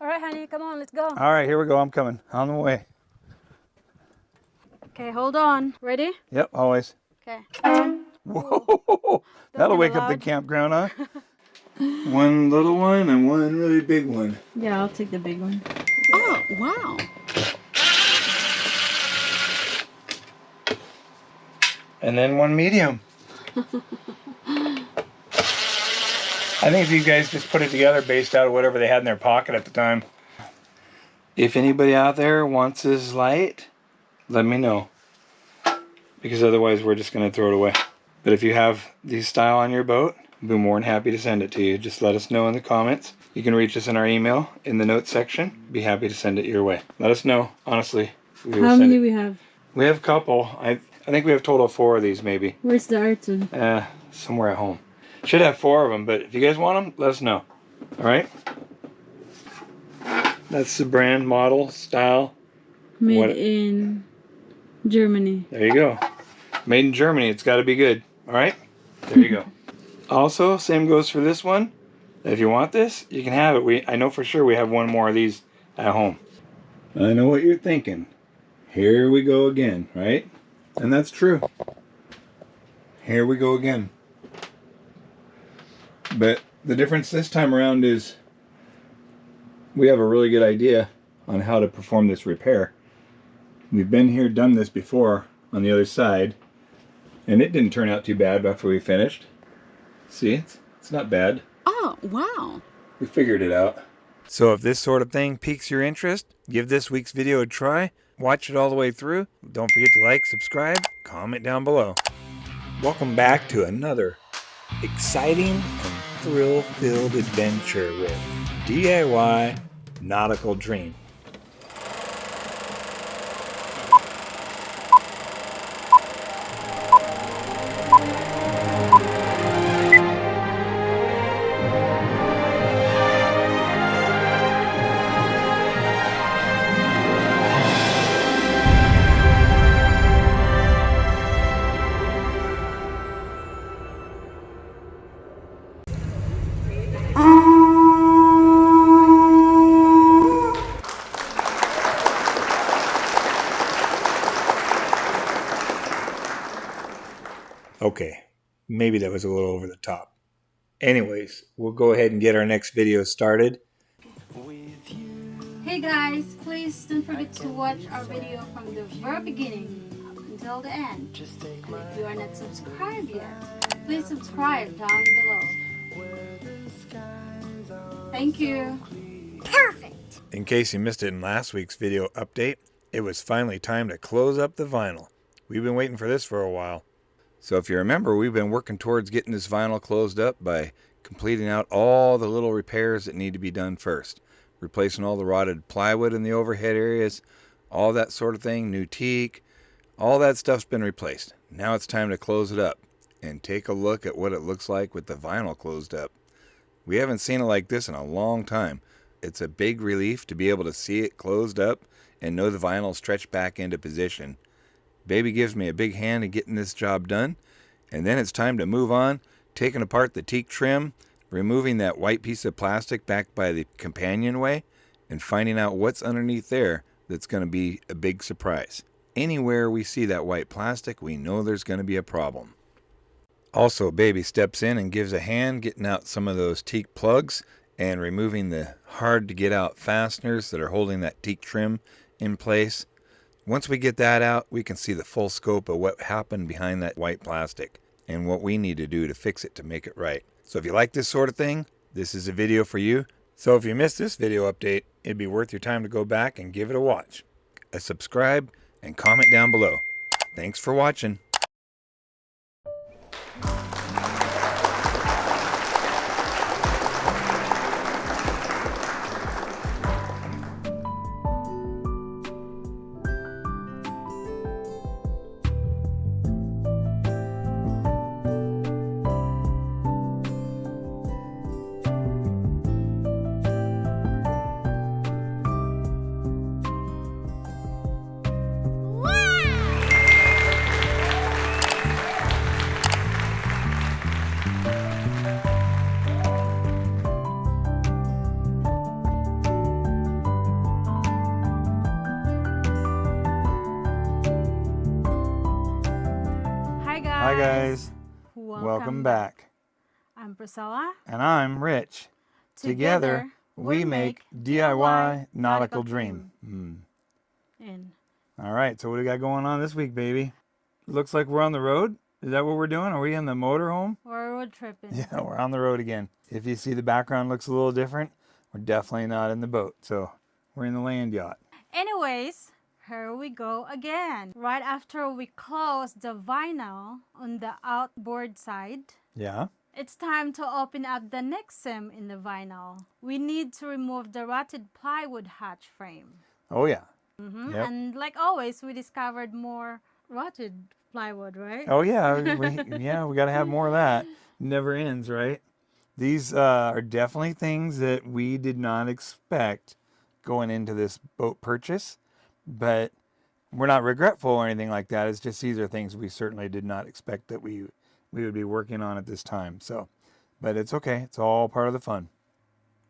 All right, honey, come on, let's go. All right, here we go. I'm coming. On the way. Okay, hold on. Ready? Yep, always. Okay. Whoa! That'll wake up the campground, huh? One little one and one really big one. Yeah, I'll take the big one. Oh, wow. And then one medium. I think these guys just put it together based out of whatever they had in their pocket at the time. If anybody out there wants this light, let me know. Because otherwise we're just going to throw it away. But if you have these style on your boat, I'll be more than happy to send it to you. Just let us know in the comments. You can reach us in our email in the notes section. Be happy to send it your way. Let us know, honestly. How many we have? We have a couple. I think we have a total of 4 of these maybe. Where's the art one? Somewhere at home. Should have 4 of them, but if you guys want them, let us know. Alright? That's the brand, model, style. Made in Germany. There you go. Made in Germany. It's got to be good. Alright? There you go. Also, same goes for this one. If you want this, you can have it. I know for sure we have one more of these at home. I know what you're thinking. Here we go again, right? And that's true. Here we go again. But the difference this time around is we have a really good idea on how to perform this repair. We've been here, done this before on the other side, and it didn't turn out too bad after we finished. See, it's not bad. Oh, wow. We figured it out. So if this sort of thing piques your interest, give this week's video a try. Watch it all the way through. Don't forget to like, subscribe, comment down below. Welcome back to another exciting and thrill-filled adventure with DIY Nautical Dream. Okay, maybe that was a little over the top. Anyways, we'll go ahead and get our next video started. Hey guys, please don't forget to watch our video from the very beginning up until the end. And if you are not subscribed yet, please subscribe down below. Thank you. Perfect! In case you missed it in last week's video update, it was finally time to close up the vinyl. We've been waiting for this for a while. So if you remember, we've been working towards getting this vinyl closed up by completing out all the little repairs that need to be done first. Replacing all the rotted plywood in the overhead areas, all that sort of thing, new teak, all that stuff's been replaced. Now it's time to close it up and take a look at what it looks like with the vinyl closed up. We haven't seen it like this in a long time. It's a big relief to be able to see it closed up and know the vinyl stretched back into position. Baby gives me a big hand in getting this job done, and then it's time to move on, taking apart the teak trim, removing that white piece of plastic back by the companionway, and finding out what's underneath there that's going to be a big surprise. Anywhere we see that white plastic, we know there's going to be a problem. Also, Baby steps in and gives a hand getting out some of those teak plugs and removing the hard to get out fasteners that are holding that teak trim in place. Once we get that out, we can see the full scope of what happened behind that white plastic and what we need to do to fix it to make it right. So if you like this sort of thing, this is a video for you. So if you missed this video update, it'd be worth your time to go back and give it a watch, a subscribe, and comment down below. Thanks for watching. guys. Welcome back. I'm Priscilla. And I'm Rich. Together, we make DIY Nautical Dream. All right, so what do we got going on this week, baby? Looks like we're on the road. Is that what we're doing? Are we in the motorhome? We're road tripping. Yeah, we're on the road again. If you see the background looks a little different, we're definitely not in the boat. So we're in the land yacht. Anyways, here we go again. Right after we close the vinyl on the outboard side, Yeah. it's time to open up the next seam in the vinyl. We need to remove the rotted plywood hatch frame. Oh, yeah. Yep. And like always, we discovered more rotted plywood, right? Oh, yeah. We got to have more of that. Never ends, right? These are definitely things that we did not expect going into this boat purchase, but we're not regretful or anything like that. It's just these are things we certainly did not expect that we would be working on at this time. So, but it's okay. It's all part of the fun.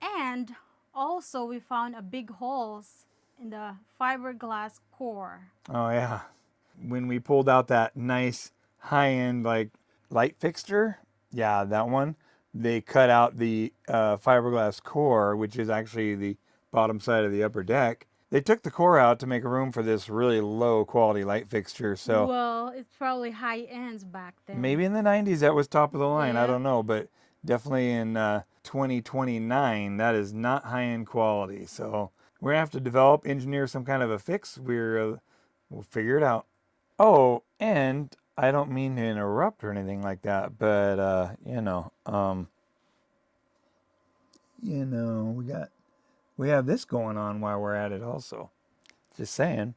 And also we found a big holes in the fiberglass core. Oh yeah. When we pulled out that nice high-end like light fixture, yeah, that one, they cut out the fiberglass core, which is actually the bottom side of the upper deck. They took the core out to make room for this really low quality light fixture. So well, it's probably high ends back then. Maybe in the 90s that was top of the line. Yeah. I don't know, but definitely in 2029 that is not high end quality. So we're gonna have to engineer some kind of a fix. We'll figure it out. Oh, and I don't mean to interrupt or anything like that, but we have this going on while we're at it also. Just saying.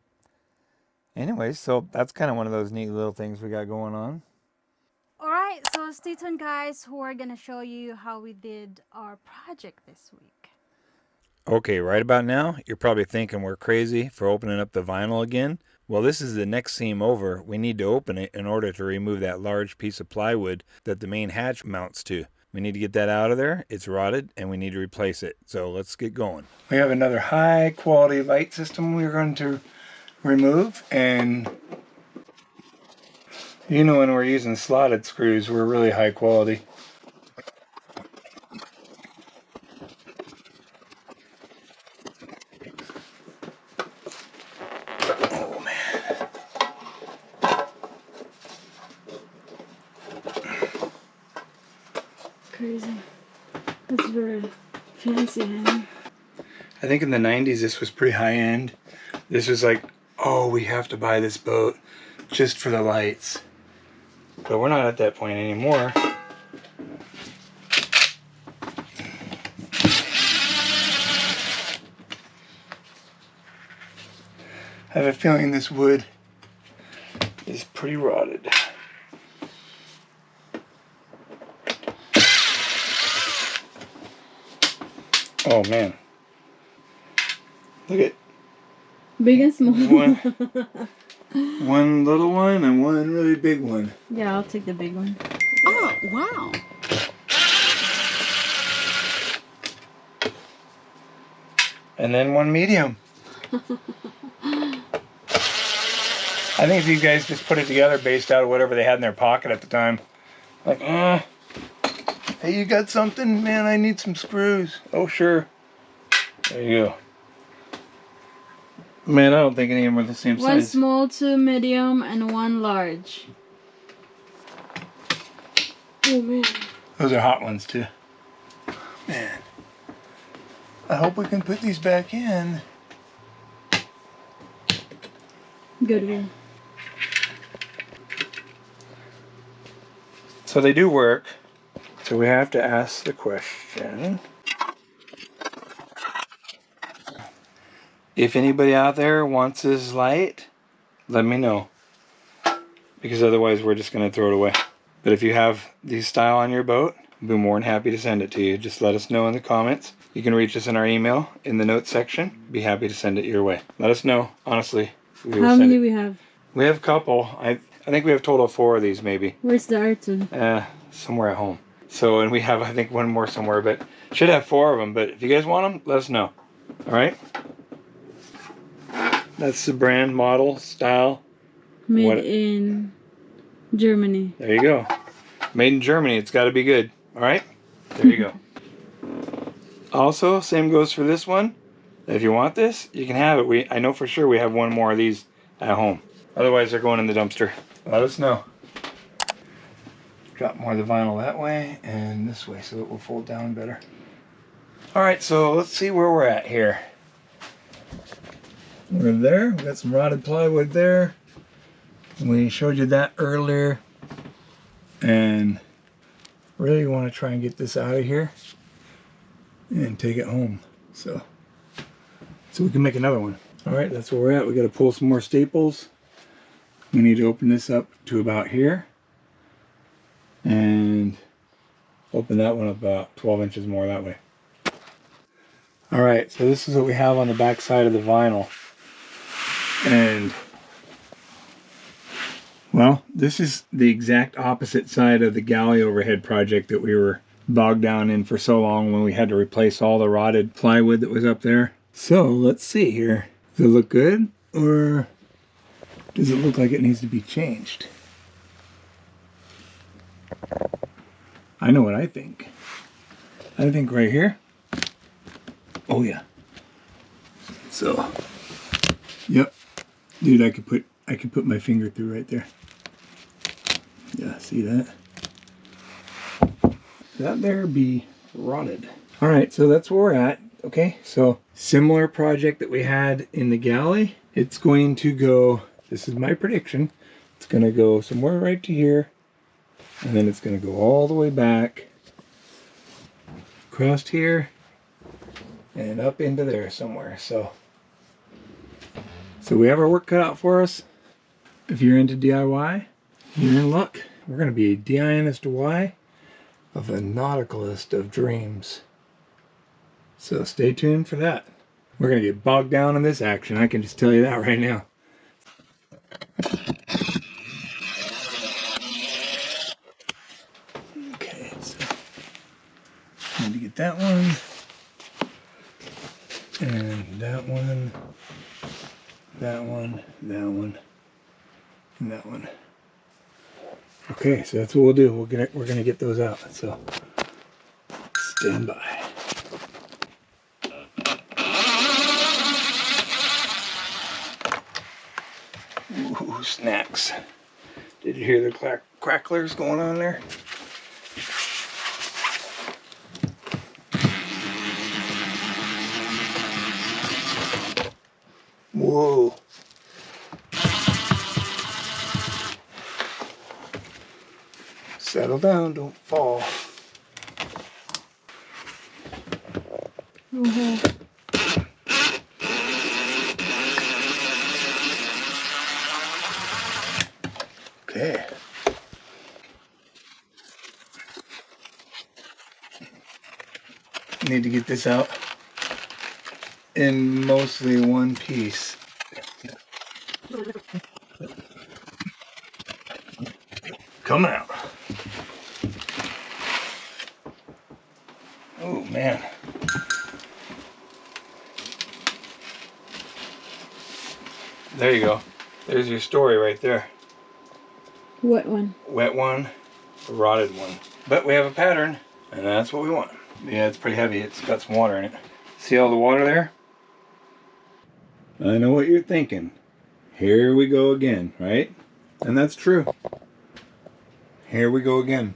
Anyways, so that's kind of one of those neat little things we got going on. All right, so stay tuned, guys. We're going to show you how we did our project this week. Okay, right about now, you're probably thinking we're crazy for opening up the vinyl again. Well, this is the next seam over. We need to open it in order to remove that large piece of plywood that the main hatch mounts to. We need to get that out of there. It's rotted and we need to replace it. So let's get going. We have another high quality light system we're going to remove, and when we're using slotted screws, we're really high quality. Oh man. Crazy. That's very fancy. I think in the 90s this was pretty high end. This was like, oh, we have to buy this boat just for the lights. But we're not at that point anymore. I have a feeling this wood is pretty rotted. Oh man. Look at big and small. One little one and one really big one. Yeah, I'll take the big one. Oh, wow. And then one medium. I think if you guys just put it together based out of whatever they had in their pocket at the time. Like, hey, you got something? Man, I need some screws. Oh, sure. There you go. Man, I don't think any of them are the same size. One small, two medium, and one large. Oh, man. Those are hot ones, too. Man. I hope we can put these back in. Good one. So they do work. So we have to ask the question. If anybody out there wants this light, let me know. Because otherwise we're just going to throw it away. But if you have these style on your boat, I'll be more than happy to send it to you. Just let us know in the comments. You can reach us in our email in the notes section. Be happy to send it your way. Let us know, honestly. How many we have? We have a couple. I think we have a total of 4 of these maybe. Where's the other 2? Somewhere at home. So, and we have, I think, one more somewhere, but should have 4 of them. But if you guys want them, let us know. All right? That's the brand, model, style. Made in Germany. There you go. Made in Germany. It's got to be good. All right? There you go. Also, same goes for this one. If you want this, you can have it. I know for sure we have one more of these at home. Otherwise, they're going in the dumpster. Let us know. Drop more of the vinyl that way and this way so it will fold down better. All right, so let's see where we're at here. We're there. We got some rotted plywood there. We showed you that earlier. And really want to try and get this out of here and take it home. So we can make another one. All right, that's where we're at. We got to pull some more staples. We need to open this up to about here and open that one up about 12 inches more that way. All right, so this is what we have on the back side of the vinyl. And well, this is the exact opposite side of the galley overhead project that we were bogged down in for so long when we had to replace all the rotted plywood that was up there. So let's see here. Does it look good, or does it look like it needs to be changed? I know what I think. I think right here. Oh yeah. So, yep. Dude, I could put my finger through right there. Yeah, see that? That there be rotted. All right, so that's where we're at. Okay, so similar project that we had in the galley. It's going to go, this is my prediction, it's going to go somewhere right to here, and then it's going to go all the way back, across here, and up into there somewhere. So we have our work cut out for us. If you're into DIY, you're in luck. We're going to be a DIY of a nauticalist of dreams. So stay tuned for that. We're going to get bogged down in this action. I can just tell you that right now. Okay, so need to get that one. And that one. That one. That one. And that one. Okay, so that's what we'll do. We're gonna get those out. So stand by. Ooh, snacks! Did you hear the cracklers going on there? Whoa! Settle down, don't fall. Okay. Need to get this out in mostly one piece. Coming out. Oh man. There you go. There's your story right there. Wet one. Wet one, a rotted one. But we have a pattern, and that's what we want. Yeah, it's pretty heavy. It's got some water in it. See all the water there? I know what you're thinking. Here we go again, right? And that's true. Here we go again.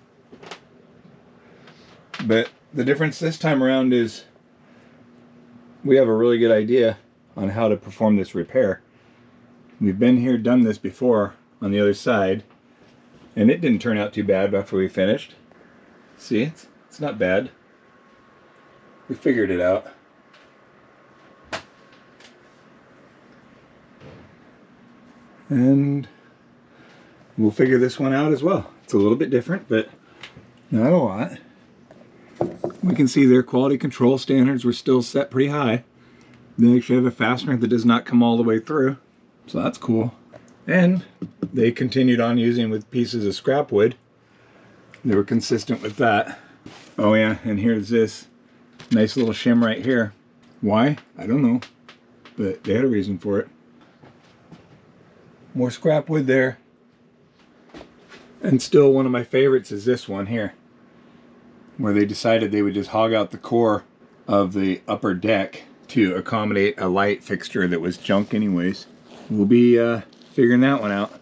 But the difference this time around is we have a really good idea on how to perform this repair. We've been here, done this before on the other side, and it didn't turn out too bad after we finished. See, it's not bad. We figured it out. And we'll figure this one out as well. It's a little bit different, but not a lot. We can see their quality control standards were still set pretty high. They actually have a fastener that does not come all the way through, so that's cool. And they continued on using with pieces of scrap wood. They were consistent with that. Oh yeah, and here's this nice little shim right here. Why? I don't know, but they had a reason for it. More scrap wood there. And still one of my favorites is this one here, where they decided they would just hog out the core of the upper deck to accommodate a light fixture that was junk anyways. We'll be figuring that one out,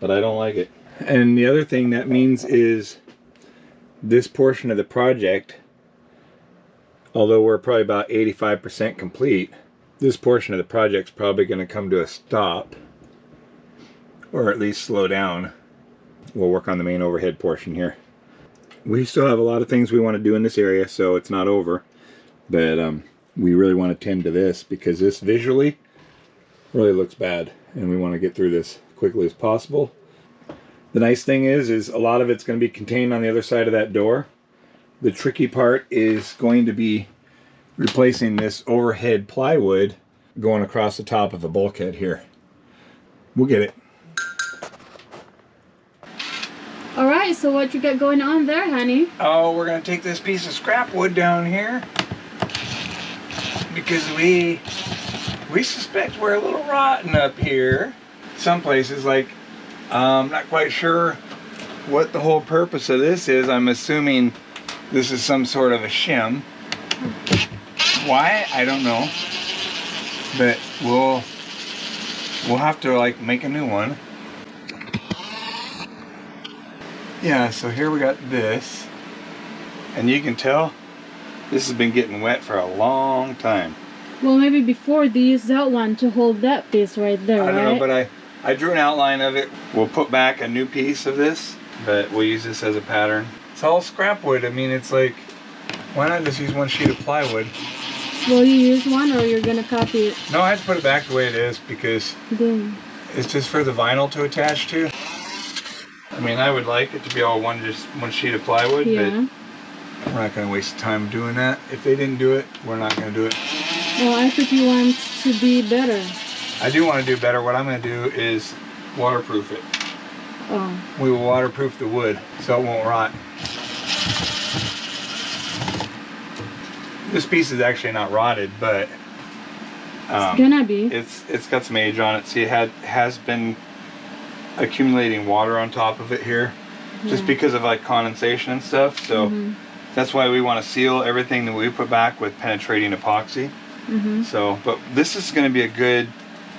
but I don't like it. And the other thing that means is this portion of the project, although we're probably about 85% complete, this portion of the project's probably going to come to a stop, or at least slow down. We'll work on the main overhead portion here. We still have a lot of things we want to do in this area, so it's not over, but we really want to tend to this because this visually really looks bad, and we want to get through this quickly as possible. The nice thing is a lot of it's going to be contained on the other side of that door. The tricky part is going to be replacing this overhead plywood going across the top of the bulkhead here. We'll get it. Alright, so what you got going on there, honey? Oh, we're going to take this piece of scrap wood down here because we suspect we're a little rotten up here. Some places, like, I'm not quite sure what the whole purpose of this is. I'm assuming this is some sort of a shim. Why? I don't know. But we'll have to like make a new one. Yeah, so here we got this. And you can tell this has been getting wet for a long time. Well, maybe before they used that one to hold that piece right there, I don't know, but I drew an outline of it. We'll put back a new piece of this, but we'll use this as a pattern. It's all scrap wood. I mean, it's like, why not just use one sheet of plywood? Will you use one, or you're gonna copy it? No, I had to put it back the way it is because it's just for the vinyl to attach to. I mean, I would like it to be all just one sheet of plywood, yeah, but we're not going to waste time doing that. If they didn't do it, we're not going to do it. Well, I think you want to be better. I do want to do better. What I'm going to do is waterproof it. Oh. We will waterproof the wood so it won't rot. This piece is actually not rotted, but it's gonna be. It's got some age on it. See, it has been accumulating water on top of it here, just because of like condensation and stuff. So that's why we want to seal everything that we put back with penetrating epoxy. So, but this is going to be a good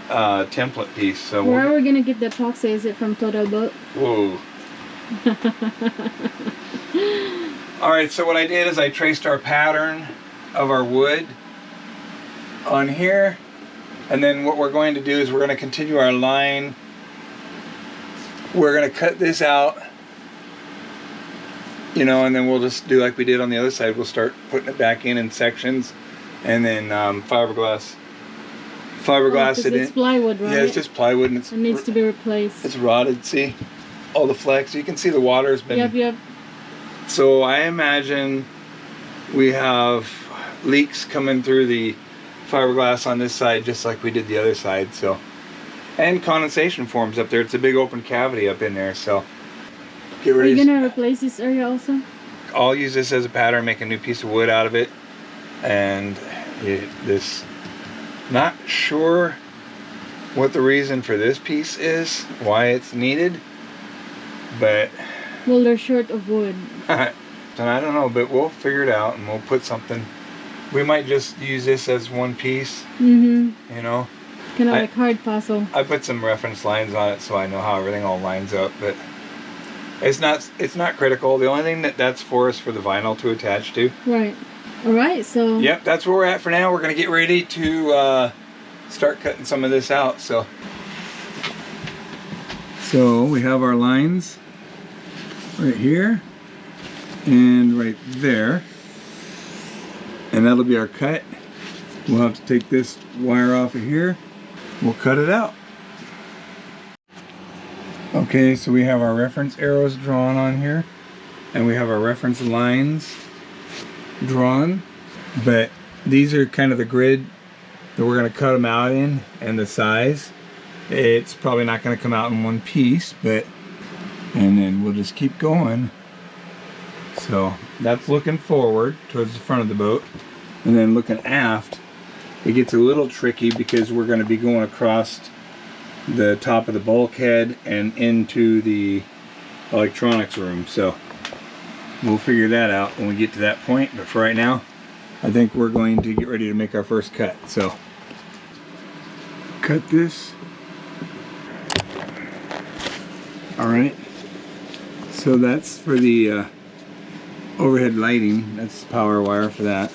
template piece. So where are we gonna get the epoxy? Is it from Total Boat? Whoa. All right, so what I did is I traced our pattern of our wood on here, and then what we're going to do is we're going to continue our line. We're going to cut this out, you know, and then we'll just do like we did on the other side. We'll start putting it back in sections, and then fiberglass it in. It's plywood, right? Yeah, it's just plywood, and it needs to be replaced. It's rotted. See all the flecks. You can see the water's been. Yep. So I imagine we have leaks coming through the fiberglass on this side, just like we did the other side. So. And condensation forms up there. It's a big open cavity up in there, so get ready. Are you gonna replace this area also? I'll use this as a pattern, make a new piece of wood out of it, and this. Not sure what the reason for this piece is, why it's needed, but well, they're short of wood. And I don't know, but we'll figure it out, and we'll put something. We might just use this as one piece. You know. Kind of like hard puzzle. I put some reference lines on it so I know how everything all lines up, but it's not critical. The only thing that's for is for the vinyl to attach to. Right. All right, so. Yep, that's where we're at for now. We're going to get ready to start cutting some of this out. So we have our lines right here and right there, and that'll be our cut. We'll have to take this wire off of here. We'll cut it out. Okay, so we have our reference arrows drawn on here, and we have our reference lines drawn, but these are kind of the grid that we're going to cut them out in, and the size. It's probably not going to come out in one piece, but and then we'll just keep going. So that's looking forward towards the front of the boat, and then looking aft, it gets a little tricky because we're going to be going across the top of the bulkhead and into the electronics room. So we'll figure that out when we get to that point. But for right now, I think we're going to get ready to make our first cut. So cut this. All right. So that's for the overhead lighting. That's power wire for that.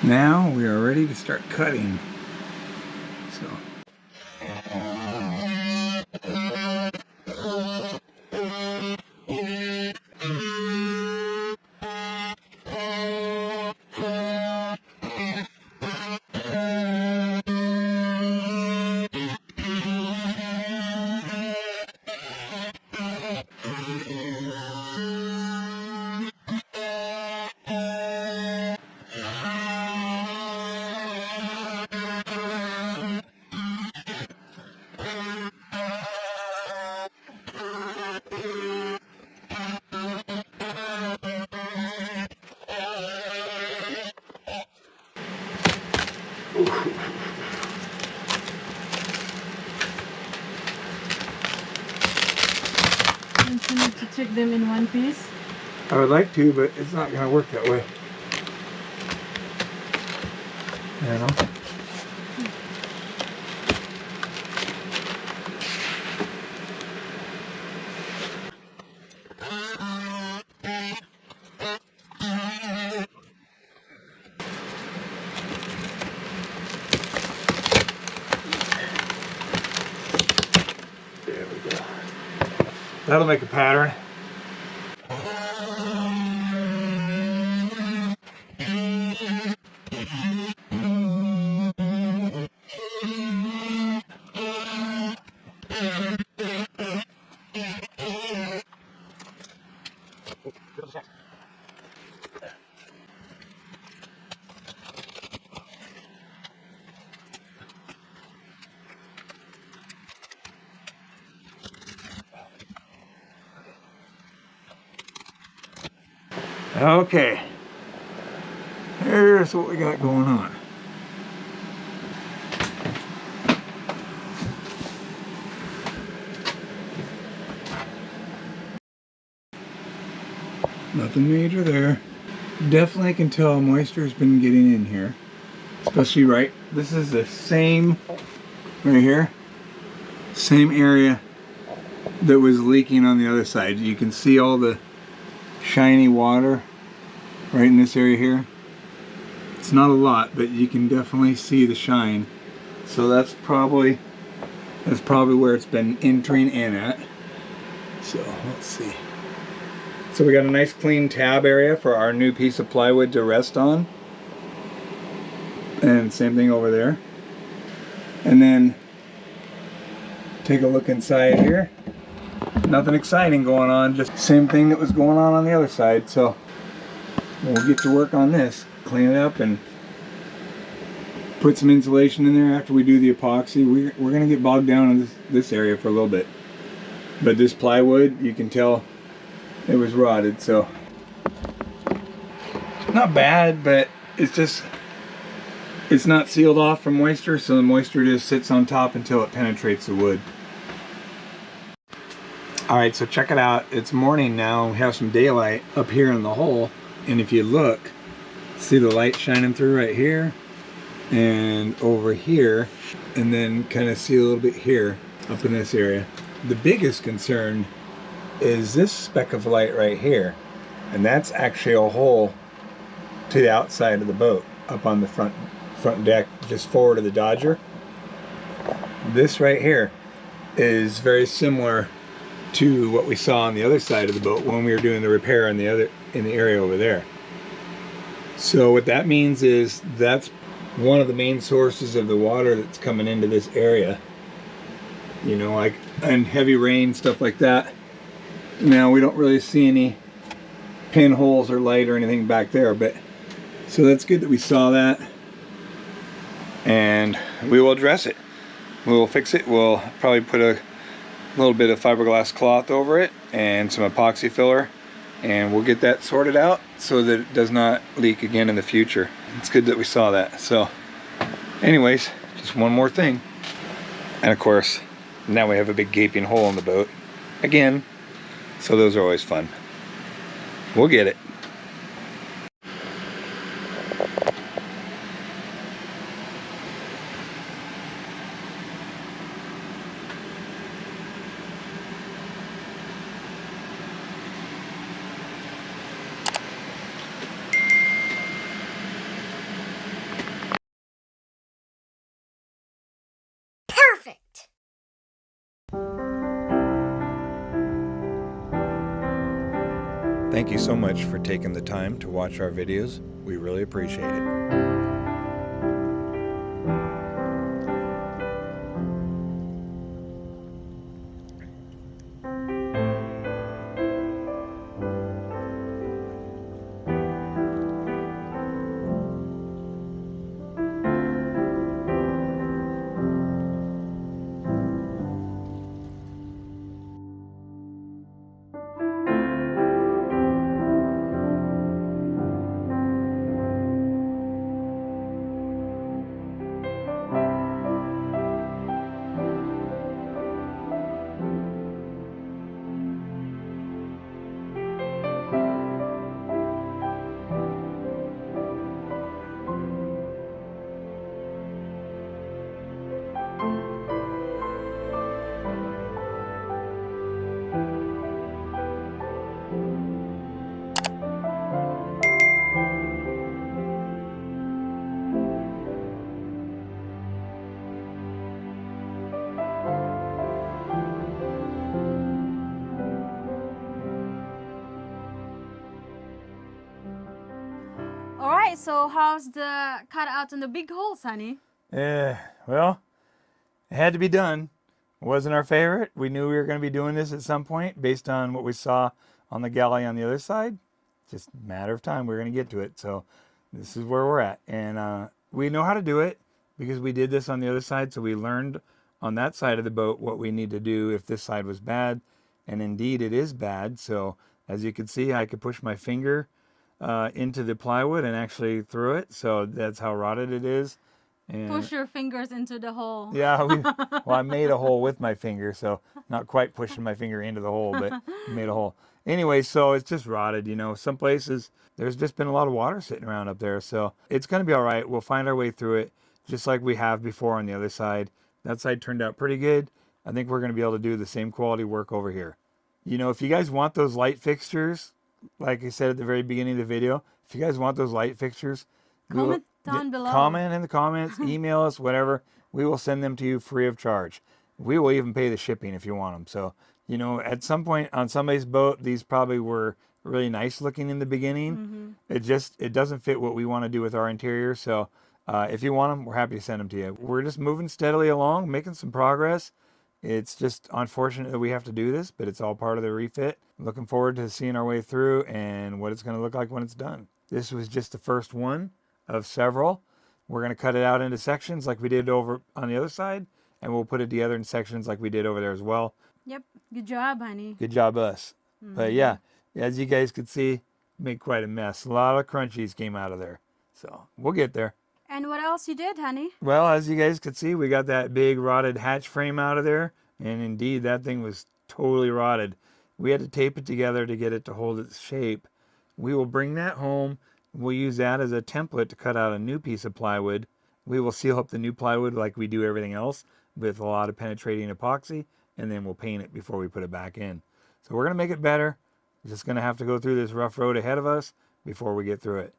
Now we are ready to start cutting. So. Don't you need to check them in one piece? I would like to, but it's not going to work that way. You know? There we go. That'll make a pattern. Okay, here's what we got going on. Nothing major there. Definitely can tell moisture's been getting in here, especially right. This is the same right here, same area that was leaking on the other side. You can see all the shiny water right in this area here. It's not a lot, but you can definitely see the shine. So that's probably where it's been entering in at. So let's see. So we got a nice clean tab area for our new piece of plywood to rest on. And same thing over there. And then take a look inside here. Nothing exciting going on, just same thing that was going on the other side. So we'll get to work on this, clean it up and put some insulation in there after we do the epoxy. We're going to get bogged down in this area for a little bit. But this plywood, you can tell it was rotted, so not bad, but it's not sealed off from moisture, so the moisture just sits on top until it penetrates the wood. Alright, so check it out. It's morning now. We have some daylight up here in the hole. And if you look, see the light shining through right here and over here, and then kind of see a little bit here up in this area. The biggest concern is this speck of light right here. And that's actually a hole to the outside of the boat, up on the front deck, just forward of the Dodger. This right here is very similar to what we saw on the other side of the boat when we were doing the repair in the area over there. So what that means is that's one of the main sources of the water that's coming into this area. You know, like and heavy rain, stuff like that. Now we don't really see any pinholes or light or anything back there, but so that's good that we saw that. And we will address it. We'll fix it. We'll probably put a little bit of fiberglass cloth over it and some epoxy filler, and we'll get that sorted out so that it does not leak again in the future. It's good that we saw that. So anyways, just one more thing. And of course, now we have a big gaping hole in the boat again, so those are always fun. We'll get it. Perfect. Thank you so much for taking the time to watch our videos. We really appreciate it. All right, so how's the cutout on the big holes, honey? Well, it had to be done. It wasn't our favorite. We knew we were going to be doing this at some point based on what we saw on the galley on the other side. Just a matter of time. We're going to get to it. So this is where we're at. And we know how to do it because we did this on the other side. So we learned on that side of the boat what we need to do if this side was bad. And indeed, it is bad. So as you can see, I could push my finger into the plywood and actually through it. So that's how rotted it is. And Push your fingers into the hole. yeah, well, I made a hole with my finger, so not quite pushing my finger into the hole, but made a hole. Anyway, so it's just rotted, you know. Some places, there's just been a lot of water sitting around up there, so it's going to be all right. We'll find our way through it, just like we have before on the other side. That side turned out pretty good. I think we're going to be able to do the same quality work over here. You know, if you guys want those light fixtures, like I said at the very beginning of the video, if you guys want those light fixtures, Comment down below. comment in the comments, email us, whatever. We will send them to you free of charge. We will even pay the shipping if you want them. So, you know, at some point on somebody's boat, these probably were really nice looking in the beginning. It doesn't fit what we want to do with our interior. So if you want them, we're happy to send them to you. We're just moving steadily along, making some progress. It's just unfortunate that we have to do this, but it's all part of the refit. Looking forward to seeing our way through and what it's going to look like when it's done. This was just the first one of several. We're going to cut it out into sections like we did over on the other side, and we'll put it together in sections like we did over there as well. Yep, good job, honey. Good job, us. But yeah, as you guys could see, made quite a mess. A lot of crunchies came out of there. So we'll get there. And what else you did, honey? Well, as you guys could see, we got that big rotted hatch frame out of there. And indeed, that thing was totally rotted. We had to tape it together to get it to hold its shape. We will bring that home. We'll use that as a template to cut out a new piece of plywood. We will seal up the new plywood like we do everything else with a lot of penetrating epoxy, and then we'll paint it before we put it back in. So we're going to make it better. We're just going to have to go through this rough road ahead of us before we get through it.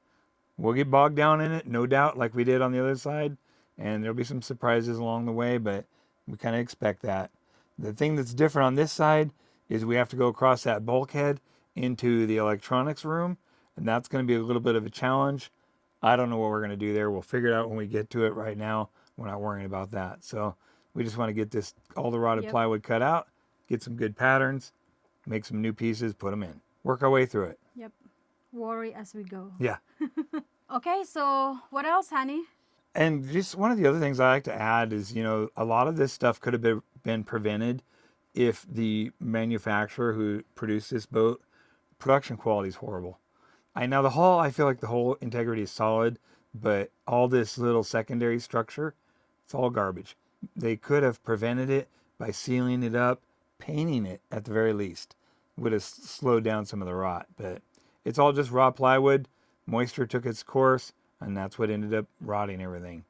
We'll get bogged down in it, no doubt, like we did on the other side, and there'll be some surprises along the way, but we kind of expect that. The thing that's different on this side is we have to go across that bulkhead into the electronics room, and that's going to be a little bit of a challenge. I don't know what we're going to do there. We'll figure it out when we get to it. Right now, we're not worrying about that. So we just want to get this, all the rotted plywood cut out, get some good patterns, make some new pieces, put them in. Work our way through it. Yep, worry as we go. Yeah. Okay, so what else, honey? And just one of the other things I like to add is, you know, a lot of this stuff could have been prevented if the manufacturer who produced this boat, production quality is horrible. Now the hull, I feel like the hull integrity is solid, but all this little secondary structure, it's all garbage. They could have prevented it by sealing it up, painting it at the very least. Would have slowed down some of the rot, but it's all just raw plywood. Moisture took its course, and that's what ended up rotting everything.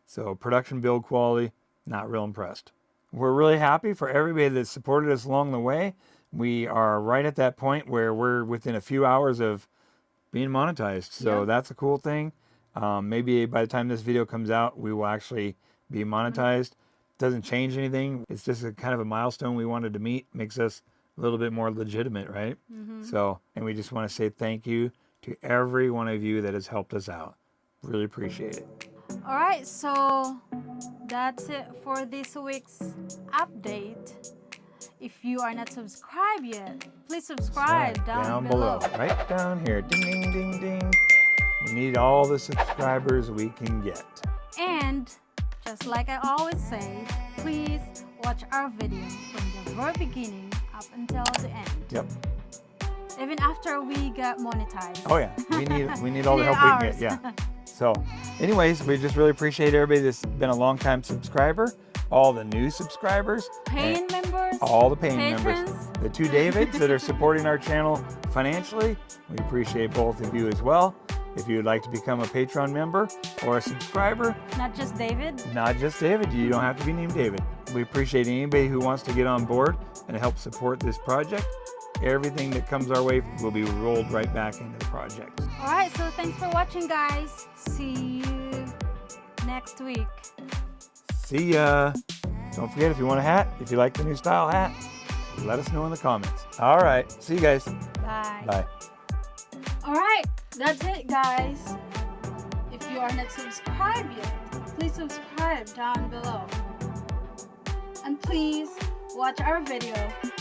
So production build quality, not real impressed. We're really happy for everybody that supported us along the way. We are right at that point where we're within a few hours of being monetized. So that's a cool thing. Maybe by the time this video comes out, we will actually be monetized. Doesn't change anything. It's just a kind of a milestone we wanted to meet. Makes us a little bit more legitimate, right? So, and we just want to say thank you to every one of you that has helped us out. Really appreciate it. All right, so that's it for this week's update. If you are not subscribed yet, please subscribe down below. Right down here. Ding, ding, ding, ding. We need all the subscribers we can get. And just like I always say, please watch our video from the very beginning up until the end. Yep. Even after we get monetized. Oh yeah, we need all the help we can get. Yeah. So, anyways, we just really appreciate everybody that's been a long-time subscriber, all the new subscribers, Paying members, all the paying patrons. members, the two Davids that are supporting our channel financially. We appreciate both of you as well. If you would like to become a Patreon member or a subscriber, Not just David. not just David, you don't have to be named David. We appreciate anybody who wants to get on board and help support this project. Everything that comes our way will be rolled right back into the project. All right, so thanks for watching, guys. See you next week. See ya. Don't forget, if you want a hat, if you like the new style hat, let us know in the comments. All right. See you guys. Bye. Bye. All right, that's it, guys. If you are not subscribed yet, please subscribe down below. And please watch our video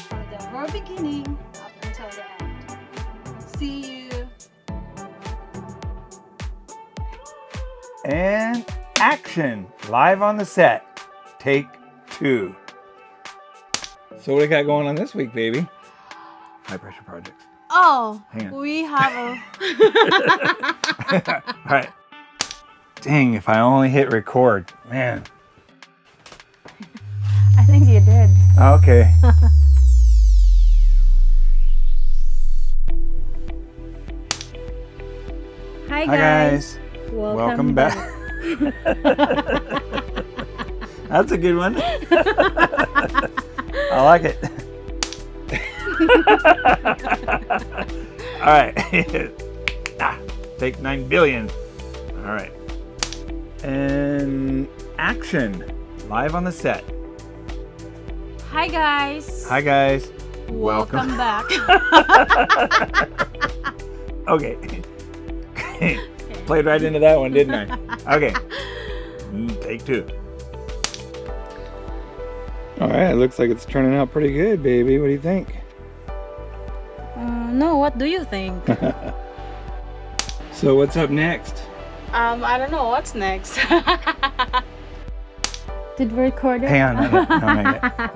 from the very beginning up until the end. See you. And action. Live on the set. Take 2. So what do we got going on this week, baby? High pressure projects. Oh, Hang on. we have a... All right. Dang, if I only hit record. Man. I think you did. Okay. Hi, Hi, guys. Welcome back. That's a good one. I like it. All right. Take 9 billion. All right. And action. Live on the set. Hi, guys. Hi, guys. Welcome back. Okay. Played right into that one, didn't I? Okay. Take 2. All right. It looks like it's turning out pretty good, baby. What do you think? No, what do you think? So what's up next? I don't know what's next. Did we record it? Hang on, not yet. No, not yet.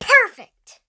Perfect!